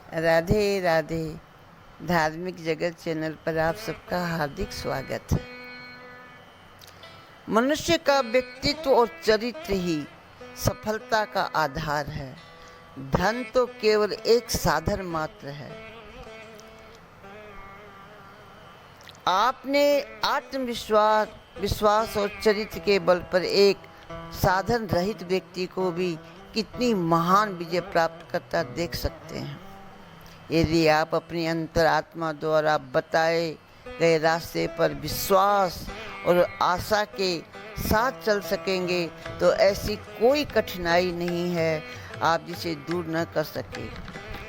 राधे राधे। धार्मिक जगत चैनल पर आप सबका हार्दिक स्वागत है। मनुष्य का व्यक्तित्व और चरित्र ही सफलता का आधार है। धन तो केवल एक साधन मात्र है। आपने विश्वास और चरित्र के बल पर एक साधन रहित व्यक्ति को भी कितनी महान विजय प्राप्त करता देख सकते हैं। यदि आप अपनी अंतरात्मा द्वारा बताए गए रास्ते पर विश्वास और आशा के साथ चल सकेंगे तो ऐसी कोई कठिनाई नहीं है आप जिसे दूर न कर सके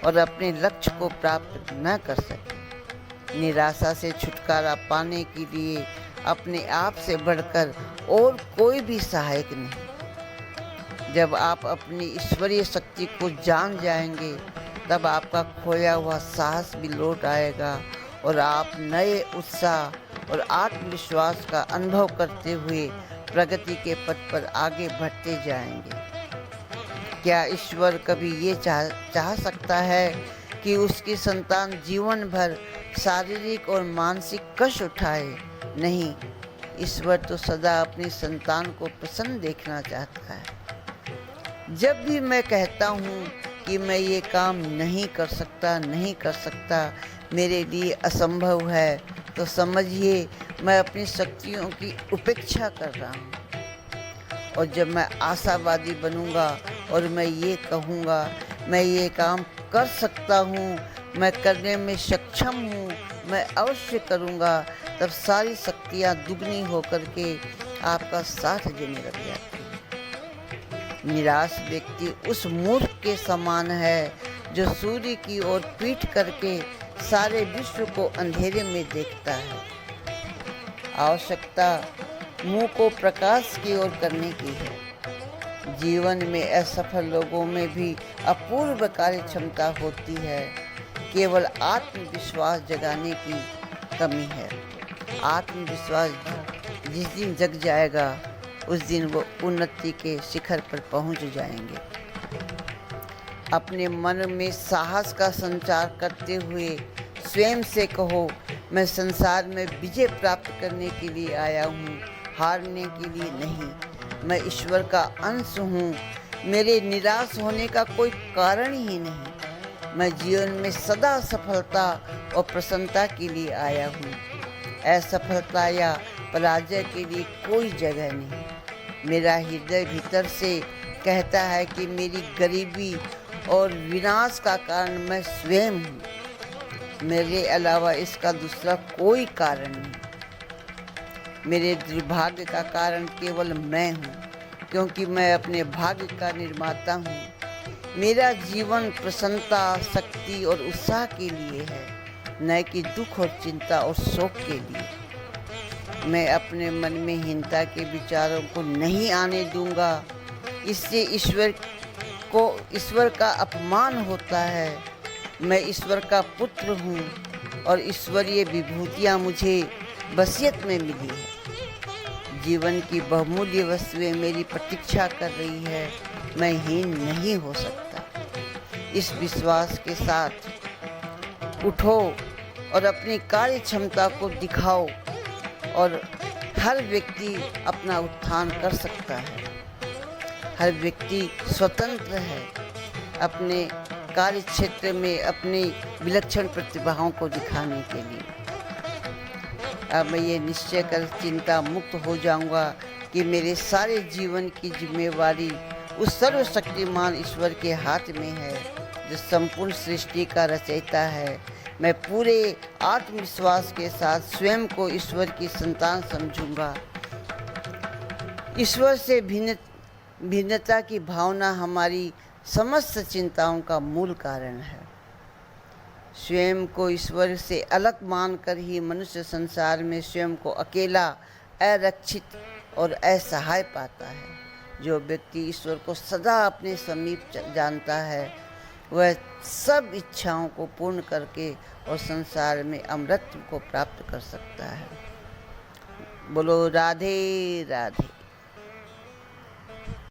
और अपने लक्ष्य को प्राप्त न कर सके। निराशा से छुटकारा पाने के लिए अपने आप से बढ़कर और कोई भी सहायक नहीं। जब आप अपनी ईश्वरीय शक्ति को जान जाएंगे तब आपका खोया हुआ साहस भी लौट आएगा और आप नए उत्साह और आत्मविश्वास का अनुभव करते हुए प्रगति के पथ पर आगे बढ़ते जाएंगे। क्या ईश्वर कभी ये चाह सकता है कि उसकी संतान जीवन भर शारीरिक और मानसिक कष्ट उठाए? नहीं, ईश्वर तो सदा अपनी संतान को प्रसन्न देखना चाहता है। जब भी मैं कहता हूँ कि मैं ये काम नहीं कर सकता, मेरे लिए असंभव है, तो समझिए मैं अपनी शक्तियों की उपेक्षा कर रहा हूँ। और जब मैं आशावादी बनूंगा और मैं ये कहूँगा मैं ये काम कर सकता हूँ, मैं करने में सक्षम हूँ, मैं अवश्य करूँगा, तब सारी शक्तियाँ दुगनी होकर के आपका साथ देने लग जाती हैं। निराश व्यक्ति उस मूर्ख के समान है जो सूर्य की ओर पीठ करके सारे विश्व को अंधेरे में देखता है। आवश्यकता मुंह को प्रकाश की ओर करने की है। जीवन में असफल लोगों में भी अपूर्व कार्य क्षमता होती है, केवल आत्मविश्वास जगाने की कमी है। आत्मविश्वास जिस दिन जग जाएगा उस दिन वो उन्नति के शिखर पर पहुंच जाएंगे। अपने मन में साहस का संचार करते हुए स्वयं से कहो, मैं संसार में विजय प्राप्त करने के लिए आया हूँ, हारने के लिए नहीं। मैं ईश्वर का अंश हूँ, मेरे निराश होने का कोई कारण ही नहीं। मैं जीवन में सदा सफलता और प्रसन्नता के लिए आया हूँ। असफलता या पराजय के लिए कोई जगह नहीं। मेरा हृदय भीतर से कहता है कि मेरी गरीबी और विनाश का कारण मैं स्वयं हूँ। मेरे अलावा इसका दूसरा कोई कारण नहीं। मेरे दुर्भाग्य का कारण केवल मैं हूँ, क्योंकि मैं अपने भाग्य का निर्माता हूँ। मेरा जीवन प्रसन्नता, शक्ति और उत्साह के लिए है, न कि दुख और चिंता और शोक के लिए। मैं अपने मन में हीनता के विचारों को नहीं आने दूंगा। इससे ईश्वर का अपमान होता है। मैं ईश्वर का पुत्र हूँ और ईश्वरीय विभूतियाँ मुझे वसीयत में मिली है। जीवन की बहुमूल्य वस्तुएं मेरी प्रतीक्षा कर रही है। मैं हीन नहीं हो सकता। इस विश्वास के साथ उठो और अपनी कार्य क्षमता को दिखाओ और हर व्यक्ति अपना उत्थान कर सकता है। हर व्यक्ति स्वतंत्र है अपने कार्य क्षेत्र में अपनी विलक्षण प्रतिभाओं को दिखाने के लिए। अब मैं ये निश्चय कर चिंता मुक्त हो जाऊंगा कि मेरे सारे जीवन की जिम्मेवारी उस सर्वशक्तिमान ईश्वर के हाथ में है जो संपूर्ण सृष्टि का रचयिता है। मैं पूरे आत्मविश्वास के साथ स्वयं को ईश्वर की संतान समझूंगा। ईश्वर से भिन्नता की भावना हमारी समस्त चिंताओं का मूल कारण है। स्वयं को ईश्वर से अलग मानकर ही मनुष्य संसार में स्वयं को अकेला, अरक्षित और असहाय पाता है। जो व्यक्ति ईश्वर को सदा अपने समीप जानता है वह सब इच्छाओं को पूर्ण करके और संसार में अमृत को प्राप्त कर सकता है। बोलो राधे राधे।